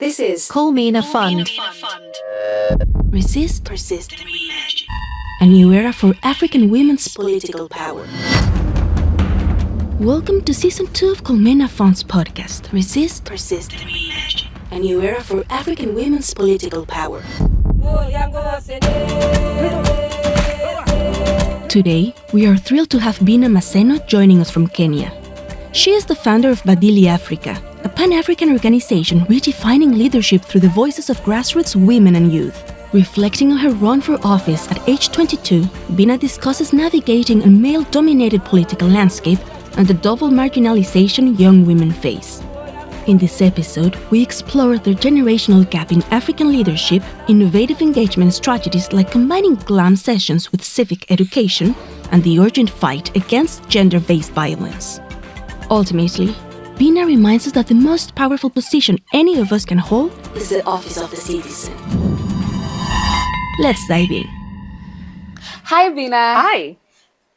This is Bina Fund. Resist, Persist and Reimagine. A new era for African women's Political power. Welcome to Season 2 of Bina Fund's podcast, Resist, Persist, and Reimagine. A new era for African women's political power. Today, we are thrilled to have Bina Maseno joining us from Kenya. She is the founder of Badili Africa, a Pan-African organization redefining leadership through the voices of grassroots women and youth. Reflecting on her run for office at age 22, Bina discusses navigating a male-dominated political landscape and the double marginalization young women face. In this episode, we explore the generational gap in African leadership, innovative engagement strategies like combining glam sessions with civic education, and the urgent fight against gender-based violence. Ultimately, Bina reminds us that the most powerful position any of us can hold is the office of the citizen. Let's dive in. Hi, Bina. Hi.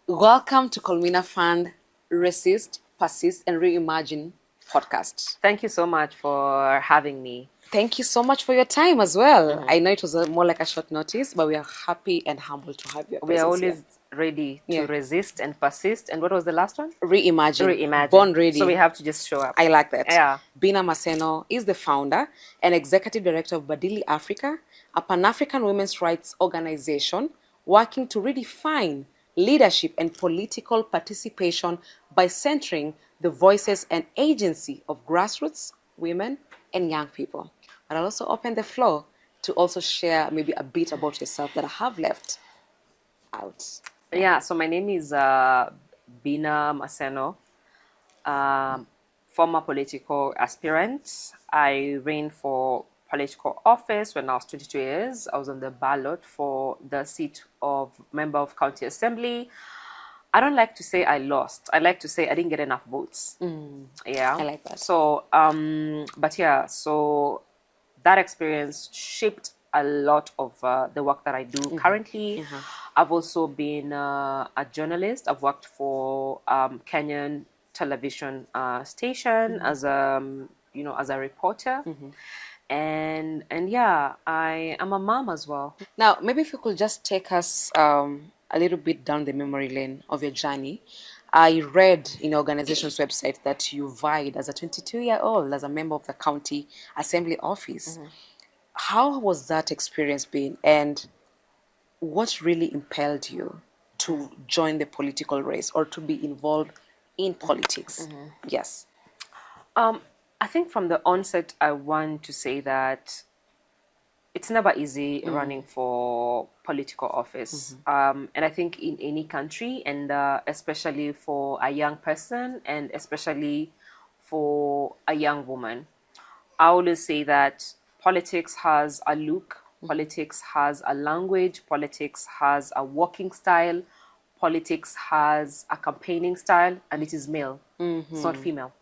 Welcome to Bina Fund Resist, Persist and Reimagine podcast. Thank you so much for having me. Thank you so much for your time as well. I know it was more like a short notice, but we are happy and humbled to have you. We are always ready to resist and persist. And what was the last one? Reimagine. Reimagine. Born ready. So we have to just show up. I like that. Yeah. Bina Maseno is the founder and executive director of Badili Africa, a Pan-African women's rights organization working to redefine leadership and political participation by centering the voices and agency of grassroots, women, and young people. But I'll also open the floor to also share maybe a bit about yourself that I have left out. Yeah, so my name is Bina Maseno, former political aspirant. I ran for political office when I was 22 years. I was on the ballot for the seat of member of county assembly. I don't like to say I lost. I like to say I didn't get enough votes. Yeah, I like that. So, but yeah, so that experience shaped a lot of the work that I do currently. I've also been a journalist. I've worked for Kenyan television station as a as a reporter. And yeah, I am a mom as well. Now, maybe if you could just take us a little bit down the memory lane of your journey. I read in your organization's website that you vied as a 22-year-old as a member of the county assembly office. How was that experience been, and what really impelled you to join the political race or to be involved in politics? Yes. I think from the onset, I want to say that it's never easy running for political office. And I think in any country, and especially for a young person, and especially for a young woman, I always say that politics has a look, politics has a language, politics has a walking style, politics has a campaigning style, and it is male, it's not female.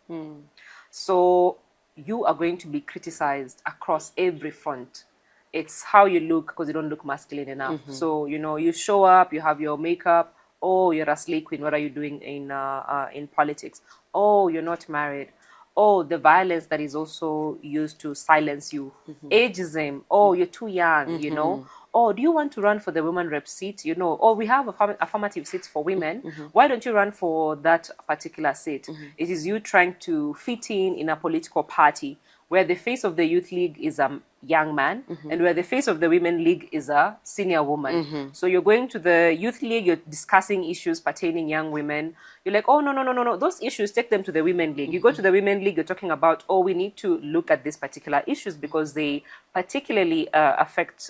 So you are going to be criticized across every front. It's how you look because you don't look masculine enough. So, you show up, you have your makeup. Oh, you're a slay queen. What are you doing in politics? Oh, you're not married. Oh, the violence that is also used to silence you. Ageism. Oh, you're too young, Oh, do you want to run for the women rep seat? Oh, we have affirmative seats for women. Why don't you run for that particular seat? It is you trying to fit in a political party where the face of the youth league is a young man and where the face of the women league is a senior woman. So you're going to the youth league, you're discussing issues pertaining young women. You're like, oh, no. Those issues, take them to the women league. You go to the women league, you're talking about, oh, we need to look at these particular issues because they particularly affect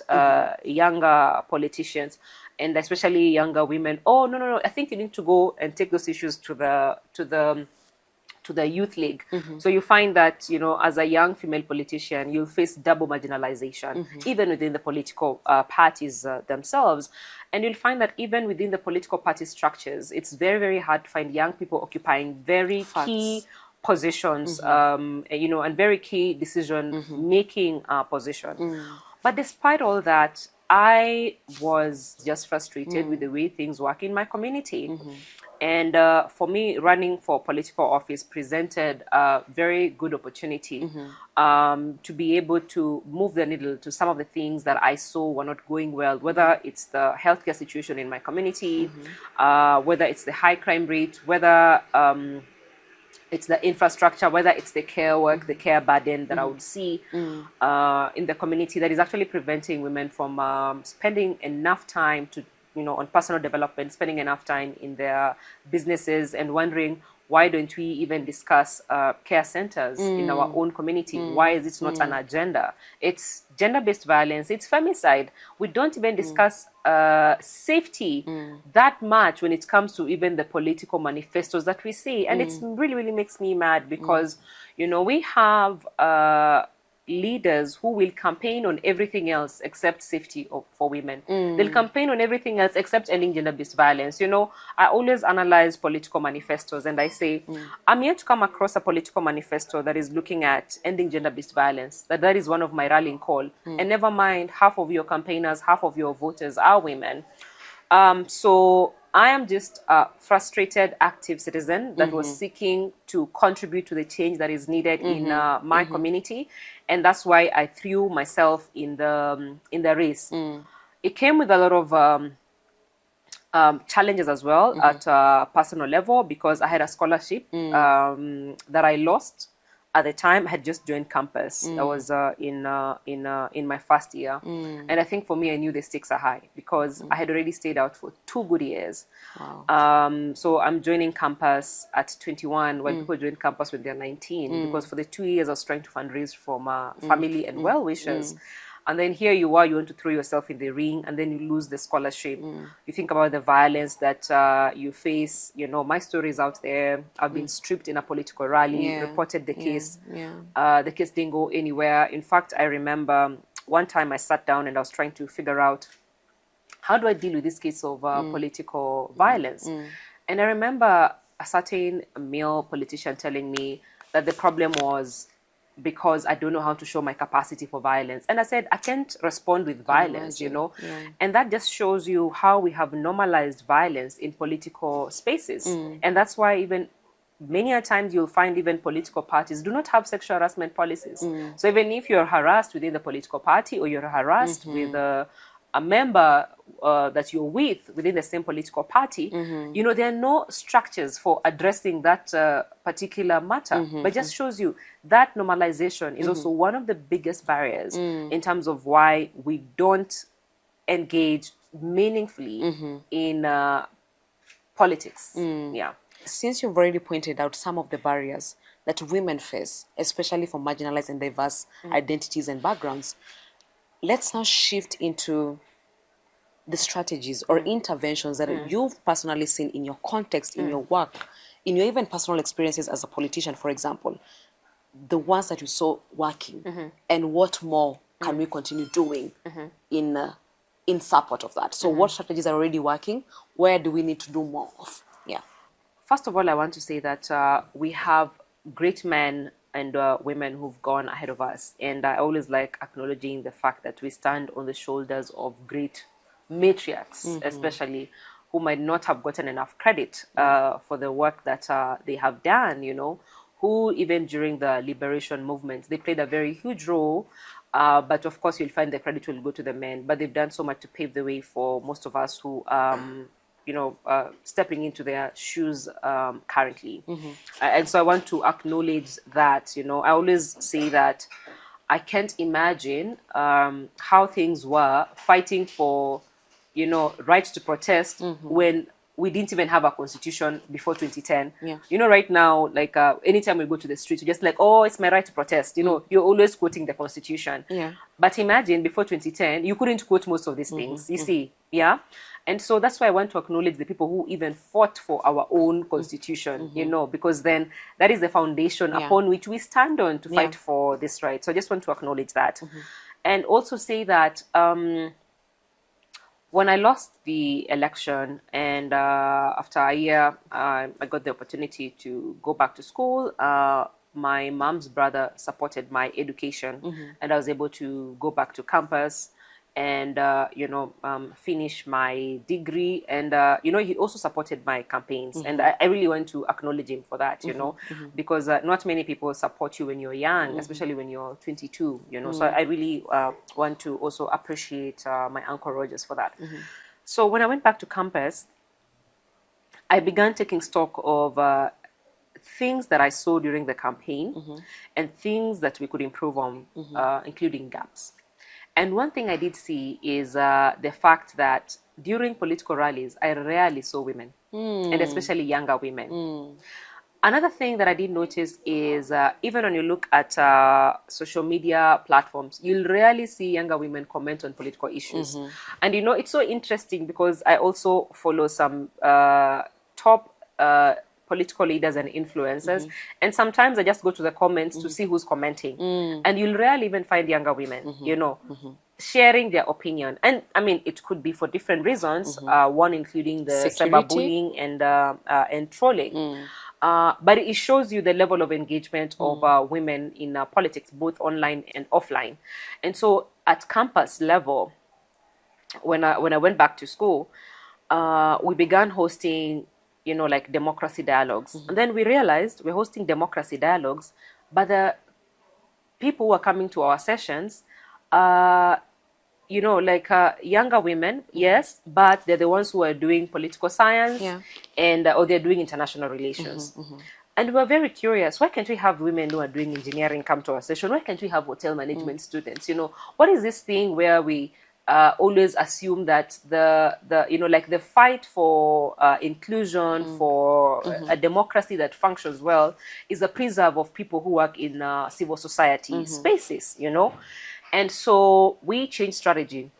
younger politicians and especially younger women. Oh, no. I think you need to go and take those issues to the youth league. So you find that, as a young female politician, you'll face double marginalization, even within the political parties themselves. And you'll find that even within the political party structures, it's very, very hard to find young people occupying very key positions, and very key decision-making position. But despite all that, I was just frustrated with the way things work in my community. And for me, running for political office presented a very good opportunity to be able to move the needle to some of the things that I saw were not going well, whether it's the healthcare situation in my community, whether it's the high crime rate, whether it's the infrastructure, whether it's the care work, the care burden that I would see in the community that is actually preventing women from spending enough time to, on personal development, spending enough time in their businesses, and wondering, why don't we even discuss care centers in our own community? Why is it not an agenda? It's gender-based violence, it's femicide. We don't even discuss safety that much when it comes to even the political manifestos that we see. And it's really, really makes me mad because, we have leaders who will campaign on everything else except safety for women. They'll campaign on everything else except ending gender-based violence. I always analyze political manifestos and I say, I'm yet to come across a political manifesto that is looking at ending gender-based violence. That is one of my rallying call. And never mind, half of your campaigners, half of your voters are women. So I am just a frustrated, active citizen that was seeking to contribute to the change that is needed in my community, and that's why I threw myself in the race. It came with a lot of challenges as well at a personal level, because I had a scholarship that I lost. At the time, I had just joined campus. I was in my first year. And I think for me, I knew the stakes are high because I had already stayed out for 2 good years. Wow. So I'm joining campus at 21, while people join campus when they're 19. Because for the 2 years, I was trying to fundraise from family and well-wishers. And then here you are, you want to throw yourself in the ring, and then you lose the scholarship. You think about the violence that you face. My story is out there. I've been stripped in a political rally, reported the case. The case didn't go anywhere. In fact, I remember one time I sat down and I was trying to figure out, how do I deal with this case of political violence? And I remember a certain male politician telling me that the problem was because I don't know how to show my capacity for violence. And I said, I can't respond with violence, And that just shows you how we have normalized violence in political spaces. And that's why even many a times you'll find even political parties do not have sexual harassment policies. So even if you're harassed within the political party, or you're harassed with a member that you're with within the same political party, there are no structures for addressing that particular matter. But it just shows you that normalization is also one of the biggest barriers in terms of why we don't engage meaningfully in politics. Yeah. Since you've already pointed out some of the barriers that women face, especially for marginalized and diverse identities and backgrounds, let's now shift into the strategies or interventions that you've personally seen in your context, in your work, in your even personal experiences as a politician, for example, the ones that you saw working, and what more can we continue doing in support of that? So what strategies are already working? Where do we need to do more of? Yeah. First of all, I want to say that we have great men and women who've gone ahead of us. And I always like acknowledging the fact that we stand on the shoulders of great matriarchs, especially, who might not have gotten enough credit for the work that they have done, who even during the liberation movement, they played a very huge role. But of course, you'll find the credit will go to the men. But they've done so much to pave the way for most of us who stepping into their shoes currently. And so I want to acknowledge that, I always say that I can't imagine how things were fighting for, right to protest when we didn't even have a constitution before 2010. Right now, like anytime we go to the streets, we're just like, oh, it's my right to protest. You're always quoting the constitution. But imagine before 2010, you couldn't quote most of these things, you see. And so that's why I want to acknowledge the people who even fought for our own constitution, because then that is the foundation upon which we stand on to fight for this right. So I just want to acknowledge that. And also say that when I lost the election, and after a year, I got the opportunity to go back to school. My mom's brother supported my education, and I was able to go back to campus. and finish my degree. And he also supported my campaigns, and I really want to acknowledge him for that, because not many people support you when you're young, especially when you're 22, so I really want to also appreciate my uncle Rogers for that. So when I went back to campus, I began taking stock of things that I saw during the campaign and things that we could improve on, including gaps. And one thing I did see is the fact that during political rallies, I rarely saw women, and especially younger women. Another thing that I did notice is even when you look at social media platforms, you'll rarely see younger women comment on political issues. And it's so interesting because I also follow some top political leaders and influencers, and sometimes I just go to the comments to see who's commenting, and you'll rarely even find younger women, sharing their opinion. And I mean, it could be for different reasons, one including the cyberbullying and trolling. But it shows you the level of engagement of women in politics, both online and offline. And so at campus level, when I went back to school, we began hosting like democracy dialogues. And then we realized we're hosting democracy dialogues, but the people who are coming to our sessions, younger women, yes, but they're the ones who are doing political science and or they're doing international relations. And we're very curious, why can't we have women who are doing engineering come to our session? Why can't we have hotel management students? What is this thing where we always assume that the fight for inclusion, for a democracy that functions well, is a preserve of people who work in civil society spaces, And so we changed strategy.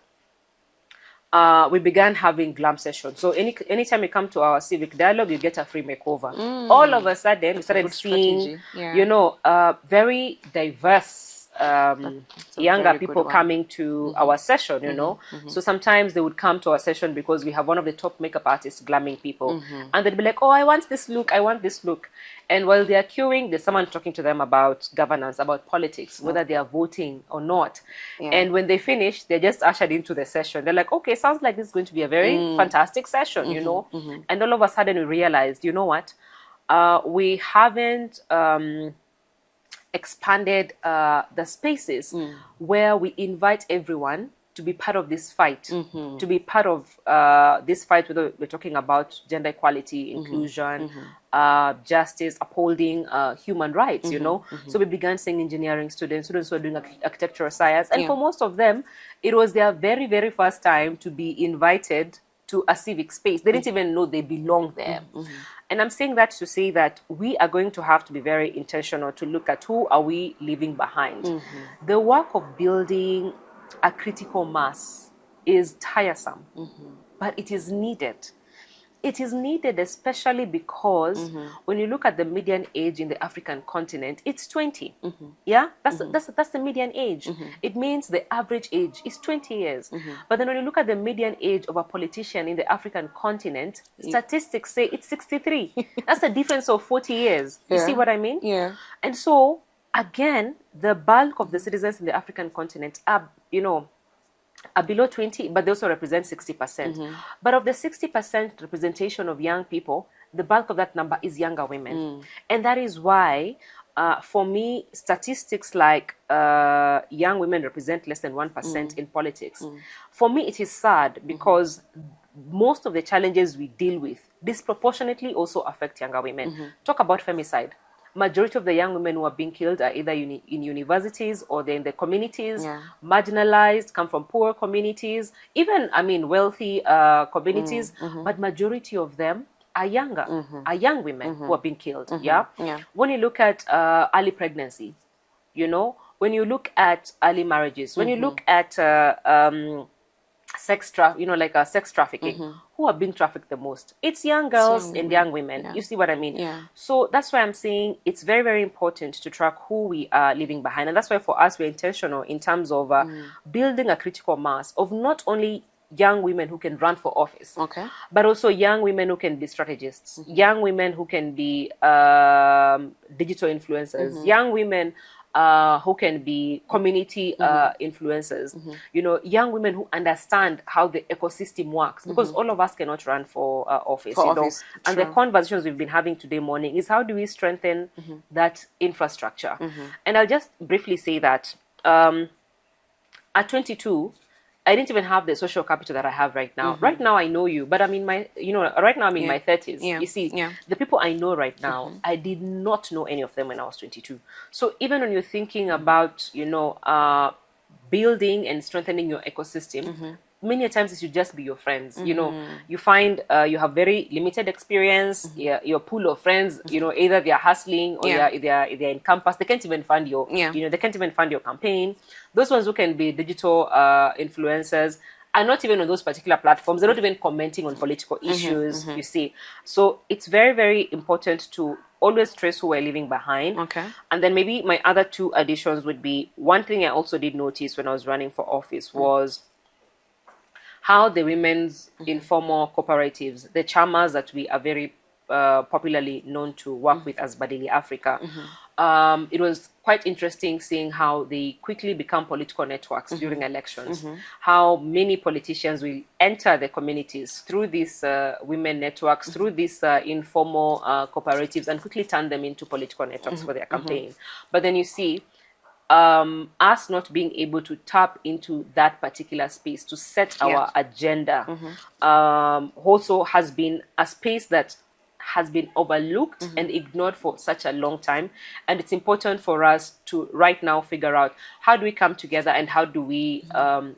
We began having glam sessions. So anytime you come to our civic dialogue, you get a free makeover. All of a sudden, we started seeing, very diverse younger people coming to our session, So sometimes they would come to our session because we have one of the top makeup artists glamming people. And they'd be like, oh, I want this look. And while they are queuing, there's someone talking to them about governance, about politics, whether they are voting or not. And when they finish, they're just ushered into the session. They're like, okay, sounds like this is going to be a very fantastic session, And all of a sudden we realized, you know what? We haven't expanded the spaces where we invite everyone to be part of this fight, to be part of this fight, whether we're talking about gender equality, inclusion, justice, upholding human rights, So we began seeing engineering students who are doing architectural science. And for most of them, it was their very, very first time to be invited to a civic space. They didn't even know they belong there. And I'm saying that to say that we are going to have to be very intentional to look at who are we leaving behind. The work of building a critical mass is tiresome, but it is needed. It is needed especially because when you look at the median age in the African continent, it's 20. Yeah, that's the median age. It means the average age is 20 years. But then when you look at the median age of a politician in the African continent, statistics say it's 63. That's a difference of 40 years. You see what I mean? Yeah. And so again, the bulk of the citizens in the African continent are, are below 20, but they also represent 60%. But of the 60% representation of young people, the bulk of that number is younger women. And that is why, for me, statistics like young women represent less than 1% in politics. For me, it is sad because most of the challenges we deal with disproportionately also affect younger women. Talk about femicide. Majority of the young women who are being killed are either in universities or they're in the communities, marginalized, come from poor communities, even, wealthy communities, but majority of them are young women who are being killed, When you look at early pregnancy, when you look at early marriages, when you look at sex trafficking, who are being trafficked the most? It's young girls and young women. You see what I mean? So that's why I'm saying it's very, very important to track who we are leaving behind. And that's why for us, we're intentional in terms of building a critical mass of not only young women who can run for office, but also young women who can be strategists, young women who can be digital influencers, young women who can be community influencers, young women who understand how the ecosystem works, because all of us cannot run for office, For office, and the true. conversations we've been having today morning is how do we strengthen that infrastructure. And I'll just briefly say that at 22, I didn't even have the social capital that I have right now. Right now, I know you, but I'm in my, right now I'm in my 30s. Yeah. You see, Yeah. the people I know right now, I did not know any of them when I was 22. So even when you're thinking about, building and strengthening your ecosystem, many times it should just be your friends. You find you have very limited experience. Your pool of friends, either they are hustling or they're in campus. They can't even fund your, they can't even fund your campaign. Those ones who can be digital influencers are not even on those particular platforms. They're not even commenting on political issues. You see, so it's very, very important to always trace who we're leaving behind. Okay. And then maybe my other two additions would be, one thing I also did notice when I was running for office was how the women's informal cooperatives, the chamas that we are very popularly known to work with as Badili Africa, it was quite interesting seeing how they quickly become political networks during elections, how many politicians will enter the communities through these women networks, through these informal cooperatives, and quickly turn them into political networks for their campaign. But then you see, us not being able to tap into that particular space to set our agenda also has been a space that has been overlooked and ignored for such a long time. And it's important for us to right now figure out how do we come together and how do we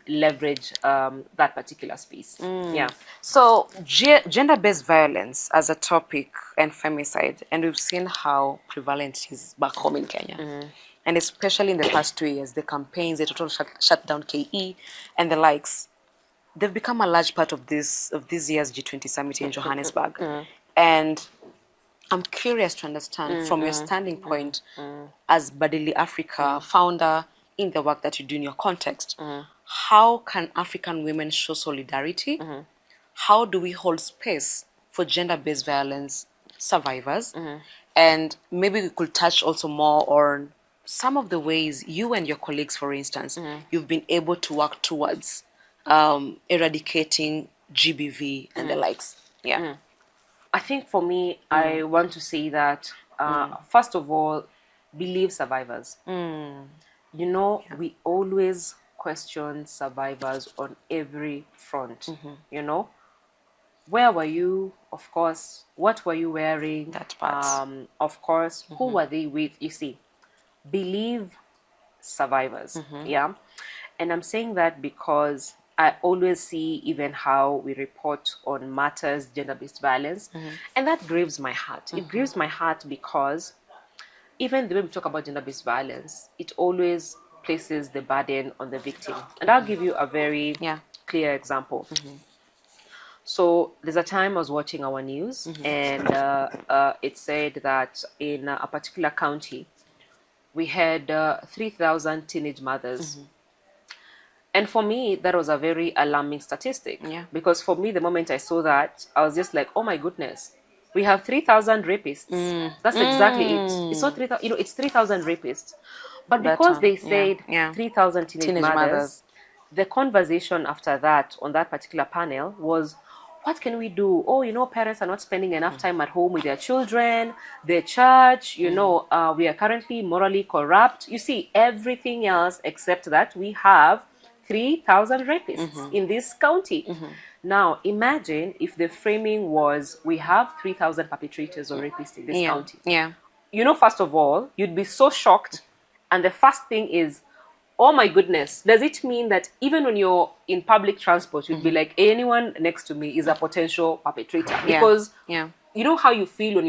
leverage that particular space. Yeah. So gender-based violence as a topic and femicide, and we've seen how prevalent it is back home in Kenya. And especially in the past 2 years, the campaigns, the total shutdown KE and the likes, they've become a large part of this year's G20 summit in Johannesburg. And I'm curious to understand from your standing point as Badili Africa founder, in the work that you do in your context, how can African women show solidarity? How do we hold space for gender-based violence survivors? And maybe we could touch also more on some of the ways you and your colleagues, for instance, you've been able to work towards eradicating GBV and the likes. Yeah. I think for me, I want to say that, first of all, believe survivors. We always question survivors on every front. Where were you? Of course. What were you wearing? That part. Of course. Who were they with? You see, believe survivors. Yeah. And I'm saying that because I always see even how we report on matters gender-based violence, and that grieves my heart. It grieves my heart because even the way we talk about gender-based violence, it always places the burden on the victim. And I'll give you a very clear example. So there's a time I was watching our news, and it said that in a particular county, we had 3,000 teenage mothers. And for me, that was a very alarming statistic. Because for me, the moment I saw that, I was just like, oh my goodness, we have 3,000 rapists. That's exactly it. It's not 3,000, it's 3,000 rapists. But because they said 3,000 teenage mothers, the conversation after that on that particular panel was, what can we do? Oh, parents are not spending enough time at home with their children, their church, we are currently morally corrupt. You see, everything else except that we have 3,000 rapists in this county. Now, imagine if the framing was, we have 3,000 perpetrators or rapists in this county. First of all, you'd be so shocked. And the first thing is, oh my goodness, does it mean that even when you're in public transport, you'd be like, anyone next to me is a potential perpetrator? Because you know how you feel when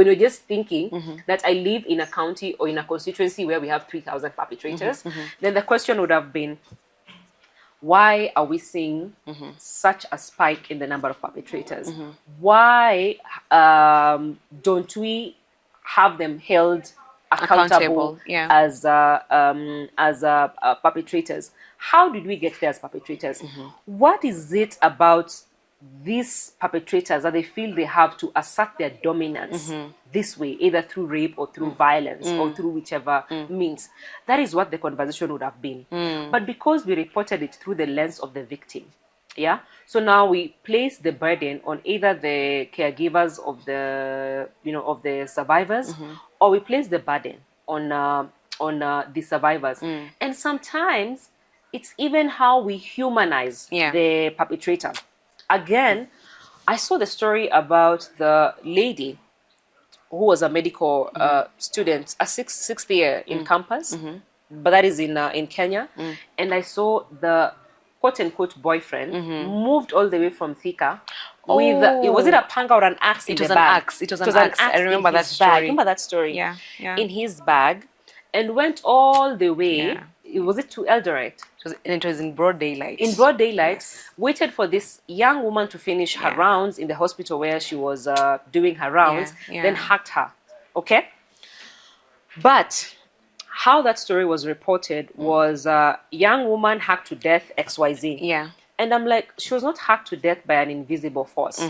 you're just thinking that I live in a county or in a constituency where we have 3,000 perpetrators? Then the question would have been, why are we seeing such a spike in the number of perpetrators? Why don't we have them held accountable as perpetrators? How did we get there as perpetrators? What is it about these perpetrators, that they feel they have to assert their dominance this way, either through rape or through violence or through whichever means. That is what the conversation would have been. But because we reported it through the lens of the victim, yeah, so now we place the burden on either the caregivers of the, of the survivors, or we place the burden on the survivors. And sometimes it's even how we humanize the perpetrator. Again, I saw the story about the lady who was a medical student, a sixth year in campus, but that is in Kenya. And I saw the quote-unquote boyfriend moved all the way from Thika with, was it a panga or an axe in the bag? It was an axe. I remember that story. Remember that story? Yeah. In his bag, and went all the way. Was it to Eldoret? It was in broad daylight. In broad daylight, waited for this young woman to finish her rounds in the hospital where she was doing her rounds, then hacked her. Okay? But how that story was reported was a young woman hacked to death, XYZ. Yeah. And I'm like, she was not hacked to death by an invisible force.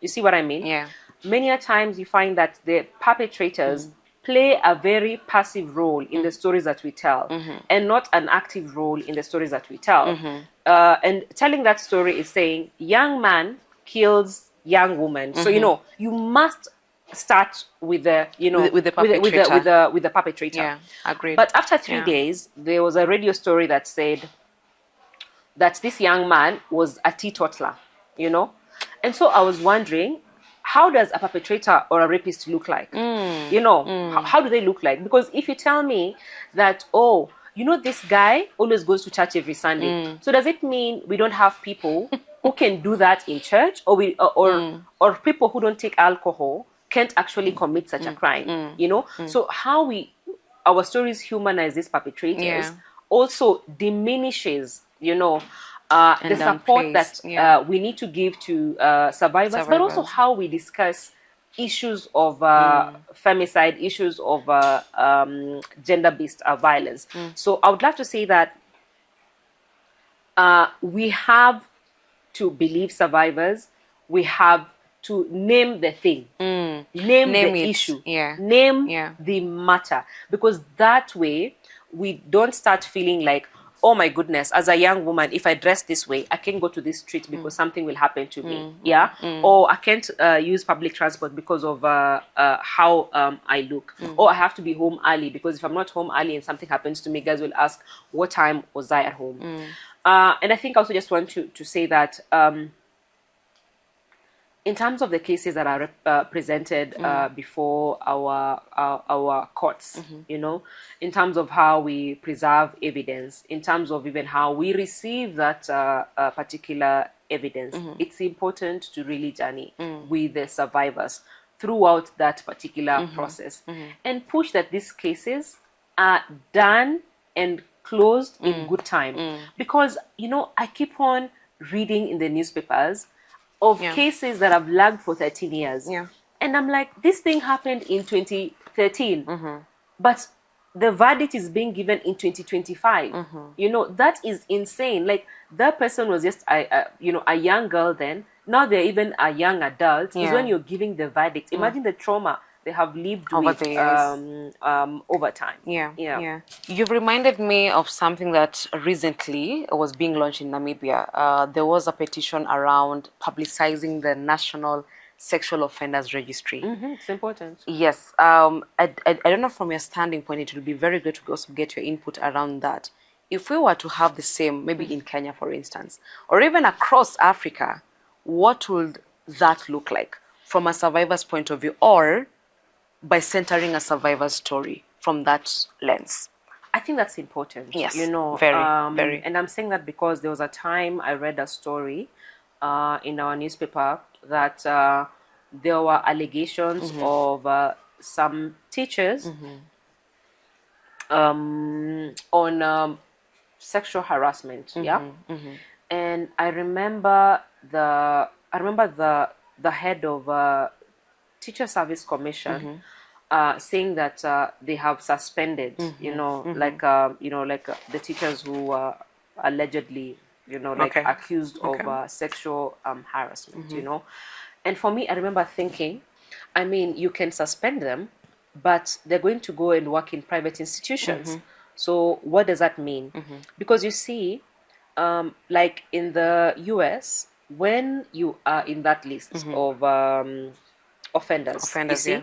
You see what I mean? Yeah. Many a times you find that the perpetrators play a very passive role in the stories that we tell, and not an active role in the stories that we tell. And telling that story is saying, young man kills young woman. So, you must start with the with the perpetrator. Yeah, agreed. But after 3 days, there was a radio story that said that this young man was a teetotaler, and so I was wondering, how does a perpetrator or a rapist look like? How do they look like? Because if you tell me that, this guy always goes to church every Sunday, so does it mean we don't have people who can do that in church, or or people who don't take alcohol can't actually commit such a crime, So how our stories humanize these perpetrators also diminishes, the support that we need to give to survivors, but also how we discuss issues of femicide, issues of gender-based violence. So I would love to say that we have to believe survivors, we have to name the thing, name the issue, name the matter, because that way we don't start feeling like, oh my goodness, as a young woman, if I dress this way, I can't go to this street because something will happen to me, or I can't use public transport because of how I look, or I have to be home early, because if I'm not home early and something happens to me, guys will ask, what time was I at home? And I think I also just want to say that in terms of the cases that are presented before our courts, in terms of how we preserve evidence, in terms of even how we receive that particular evidence, it's important to really journey with the survivors throughout that particular process, and push that these cases are done and closed in good time. Because, I keep on reading in the newspapers of cases that have lagged for 13 years. And I'm like, this thing happened in 2013, but the verdict is being given in 2025. That is insane. Like, that person was just a young girl then. Now they're even a young adult. Is when you're giving the verdict. Imagine the trauma they have lived with over time. You've reminded me of something that recently was being launched in Namibia. There was a petition around publicizing the National Sexual Offenders Registry. It's important. Yes. I don't know, from your standing point, it will be very good to also get your input around that. If we were to have the same, maybe in Kenya, for instance, or even across Africa, what would that look like from a survivor's point of view, or by centering a survivor's story from that lens? I think that's important. Yes, very. And I'm saying that because there was a time I read a story in our newspaper that there were allegations of some teachers on sexual harassment. And I remember the head of Teacher Service Commission saying that they have suspended, like the teachers who allegedly like accused of sexual harassment, And for me, I remember thinking, I mean, you can suspend them, but they're going to go and work in private institutions. So what does that mean? Because you see, like in the US, when you are in that list of offenders, you see,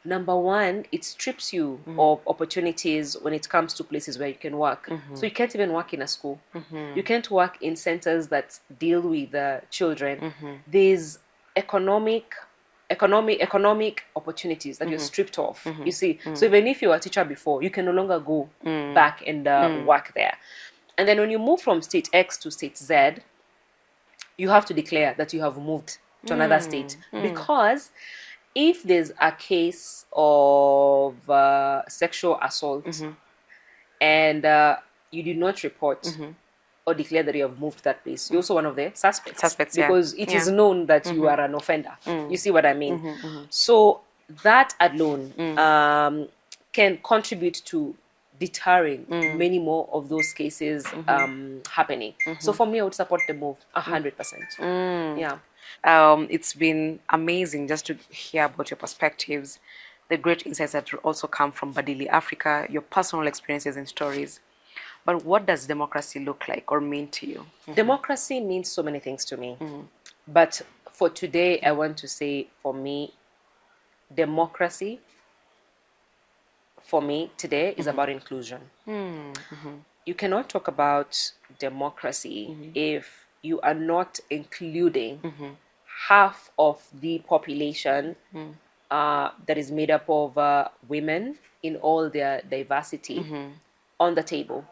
number one, it strips you of opportunities when it comes to places where you can work. So you can't even work in a school. You can't work in centers that deal with children. There's economic opportunities that you're stripped of. You see, so even if you were a teacher before, you can no longer go back and work there. And then when you move from state X to state Z, you have to declare that you have moved to another state, because if there's a case of sexual assault and you did not report or declare that you have moved to that place, you're also one of the suspects because it is known that you are an offender. You see what I mean? So that alone can contribute to deterring many more of those cases happening. So for me, I would support the move 100%. Yeah. It's been amazing just to hear about your perspectives, the great insights that also come from Badili Africa, your personal experiences and stories. But what does democracy look like or mean to you? Democracy means so many things to me. But for today, I want to say, for me, democracy, for me today, is about inclusion. You cannot talk about democracy if you are not including half of the population that is made up of women in all their diversity on the table,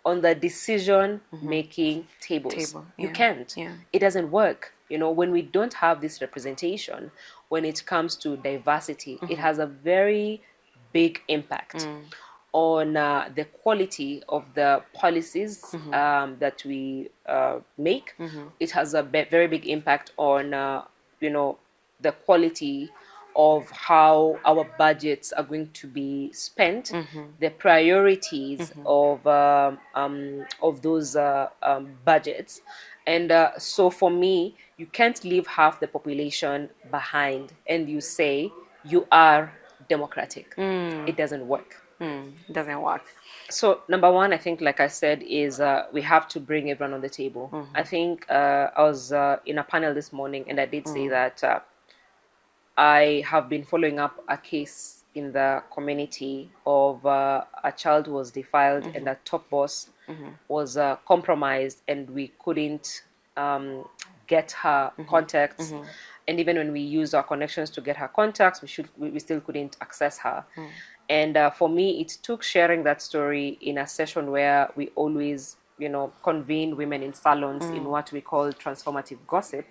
on the decision-making tables. You can't. It doesn't work. When we don't have this representation, when it comes to diversity, it has a very big impact on the quality of the policies that we make. It has a very big impact on, the quality of how our budgets are going to be spent, the priorities of those budgets. And so for me, you can't leave half the population behind and you say you are democratic. It doesn't work. It doesn't work. So number one, I think, like I said, is we have to bring everyone on the table. I think I was in a panel this morning and I did say that I have been following up a case in the community of a child who was defiled and a top boss was compromised, and we couldn't get her contacts. And even when we used our connections to get her contacts, we still couldn't access her. And for me, it took sharing that story in a session where we always, convene women in salons in what we call transformative gossip.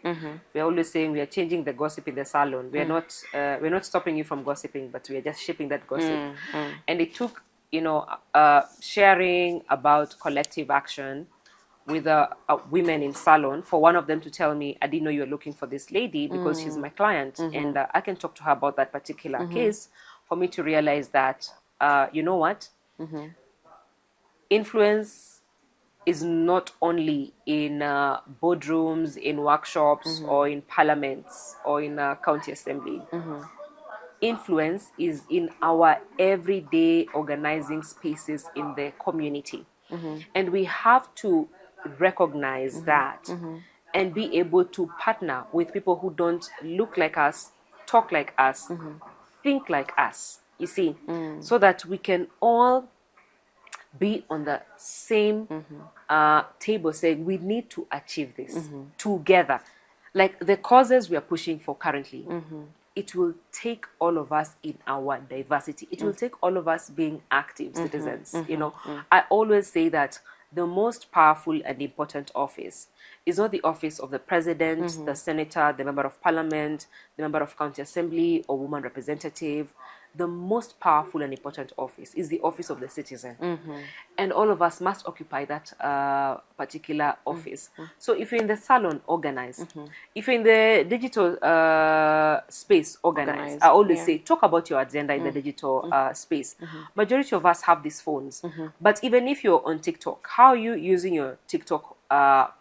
We're always saying we are changing the gossip in the salon. We're not stopping you from gossiping, but we are just shaping that gossip. And it took, sharing about collective action with women in salon for one of them to tell me, I didn't know you were looking for this lady because she's my client, and I can talk to her about that particular case, for me to realize that, you know what? Influence is not only in boardrooms, in workshops, or in parliaments, or in county assembly. Influence is in our everyday organizing spaces in the community. And we have to recognize that and be able to partner with people who don't look like us, talk like us, think like us, you see, so that we can all be on the same table saying we need to achieve this together. Like the causes we are pushing for currently, it will take all of us in our diversity. It will take all of us being active citizens. I always say that the most powerful and important office is not the office of the president, the senator, the member of parliament, the member of county assembly, or woman representative. The most powerful and important office is the office of the citizen. And all of us must occupy that particular office. So if you're in the salon, organize. If you're in the digital space, organize. I always say, talk about your agenda in the digital space. Majority of us have these phones. But even if you're on TikTok, how are you using your TikTok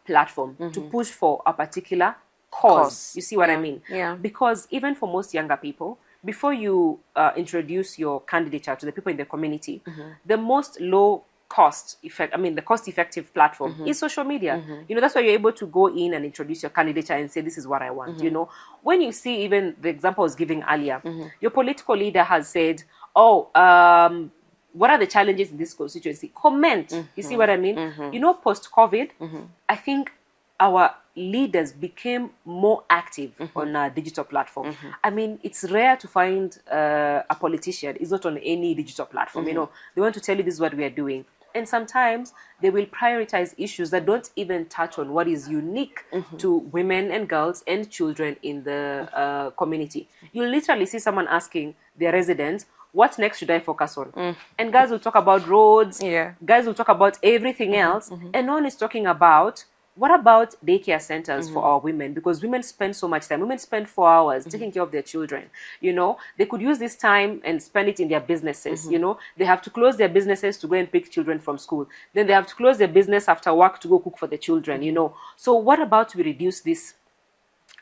platform to push for a particular cause. You see what I mean? Yeah. Because even for most younger people, before you introduce your candidature to the people in the community, the most low cost effect, the cost effective platform is social media. That's why you're able to go in and introduce your candidature and say, this is what I want. When you see even the example I was giving earlier, your political leader has said, what are the challenges in this constituency? Comment. You see what I mean? Post-COVID, I think our leaders became more active on a digital platform. It's rare to find a politician is not on any digital platform. They want to tell you this is what we are doing. And sometimes they will prioritize issues that don't even touch on what is unique to women and girls and children in the community. You'll literally see someone asking their residents, what next should I focus on? And guys will talk about roads, guys will talk about everything else, and no one is talking about, what about daycare centers for our women? Because women spend so much time. Women spend 4 hours taking care of their children. They could use this time and spend it in their businesses. They have to close their businesses to go and pick children from school. Then they have to close their business after work to go cook for the children. So what about we reduce this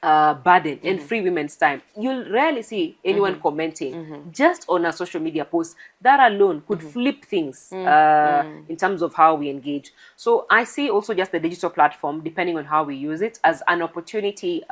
burden and free women's time? You'll rarely see anyone commenting just on a social media post. That alone could flip things in terms of how we engage. So I see also just the digital platform, depending on how we use it, as an opportunity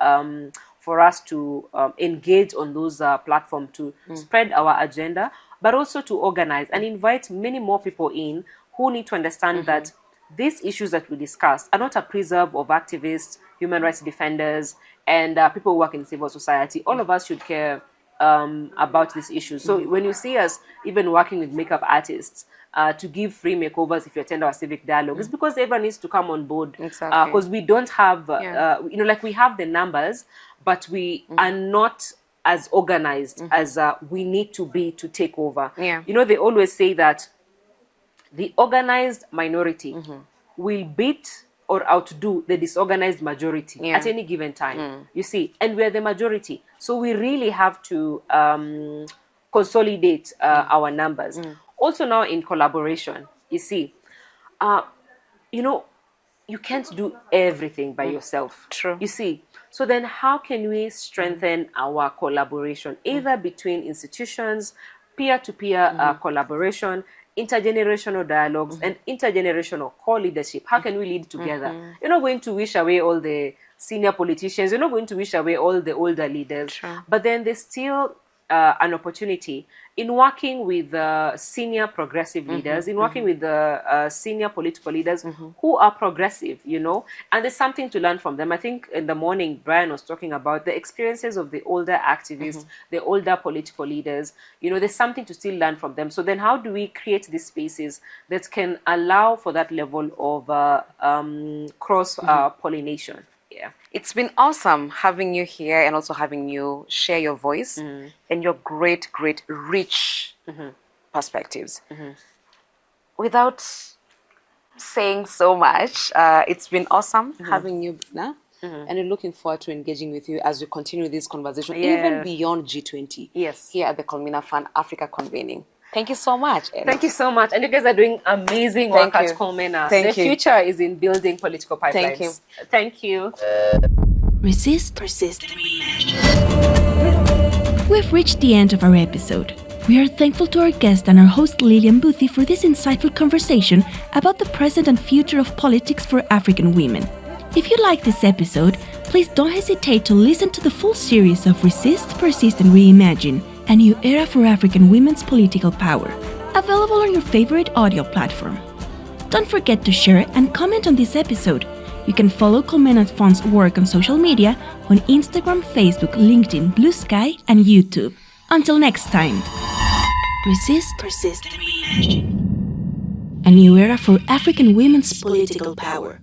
for us to engage on those platforms to spread our agenda, but also to organize and invite many more people in who need to understand that these issues that we discuss are not a preserve of activists, human rights defenders, and people who work in civil society. All of us should care about these issues. So when you see us even working with makeup artists to give free makeovers if you attend our civic dialogue, it's because everyone needs to come on board. Exactly. Because we don't have, we have the numbers, but we are not as organized as we need to be to take over. Yeah. They always say that the organized minority will beat or outdo the disorganized majority at any given time. You see, and we're the majority. So we really have to consolidate our numbers. Also now in collaboration, you see, you can't do everything by yourself. True. You see, so then how can we strengthen our collaboration, either between institutions, peer-to-peer collaboration, intergenerational dialogues, and intergenerational co-leadership? How can we lead together? You're not going to wish away all the senior politicians. You're not going to wish away all the older leaders. Sure. But then there's still an opportunity in working with senior progressive leaders, in working with the senior political leaders who are progressive, and there's something to learn from them. I think in the morning, Brian was talking about the experiences of the older activists, the older political leaders. There's something to still learn from them. So then how do we create these spaces that can allow for that level of cross-pollination? Yeah. It's been awesome having you here and also having you share your voice and your great, rich perspectives. Without saying so much, it's been awesome having you, Bina. And we're looking forward to engaging with you as we continue this conversation, even beyond G20. Yes. Here at the Culmina Fund Africa convening. Thank you so much. Ella. Thank you so much. And you guys are doing amazing work at Culmina. The future is in building political pipelines. Thank you. Resist, Persist and Reimagine. We've reached the end of our episode. We are thankful to our guest and our host Lilian Boothie for this insightful conversation about the present and future of politics for African women. If you like this episode, please don't hesitate to listen to the full series of Resist, Persist and Reimagine, a new era for African women's political power, available on your favorite audio platform. Don't forget to share and comment on this episode. You can follow Culmina Fund's work on social media on Instagram, Facebook, LinkedIn, Blue Sky, and YouTube. Until next time, resist, Persist and Reimagine. a new era for African women's Political power.